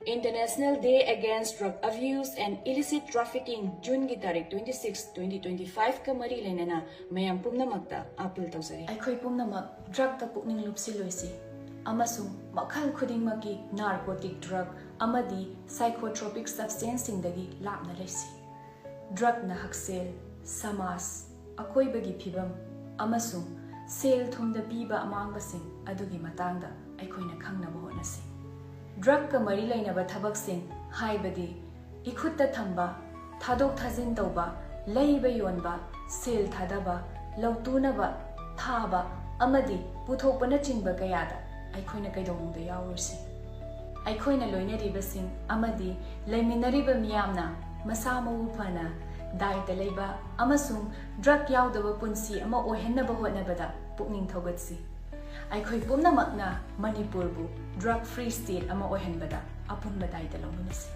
International Day Against Drug Abuse and Illicit Trafficking June ki tarik 26 2025 ka mari lenana mayam pumnamakta apil tawsari aikhoi pumnamak drug ta pukning lupsiloisi amasung makhal khudingmaki narcotic drug amadi psychotropic substance singdagi lapna leisi drug na haksel samas akoibagi phibam amasung sel thumda piba amangbasing adugi matangda aikhoina khangnaba honasi drug ka mari lainaba thabak sing haibadi ikhutta thamba thadok thajin tawba leiba yonba sel thadaba lautunaba thaba amadi puthokpana chingba kayada aikhoina kaidongda yawursi aikhoina loinariba sing amadi leiminariba miyamna masa mawu phana daita leiba amasung drug yawdaba punsi ama ohennaba hotnabada pukning thogatsi aikhoi pumnamakna Manipur bu drug free state ama ohenbada apunba daita lominasi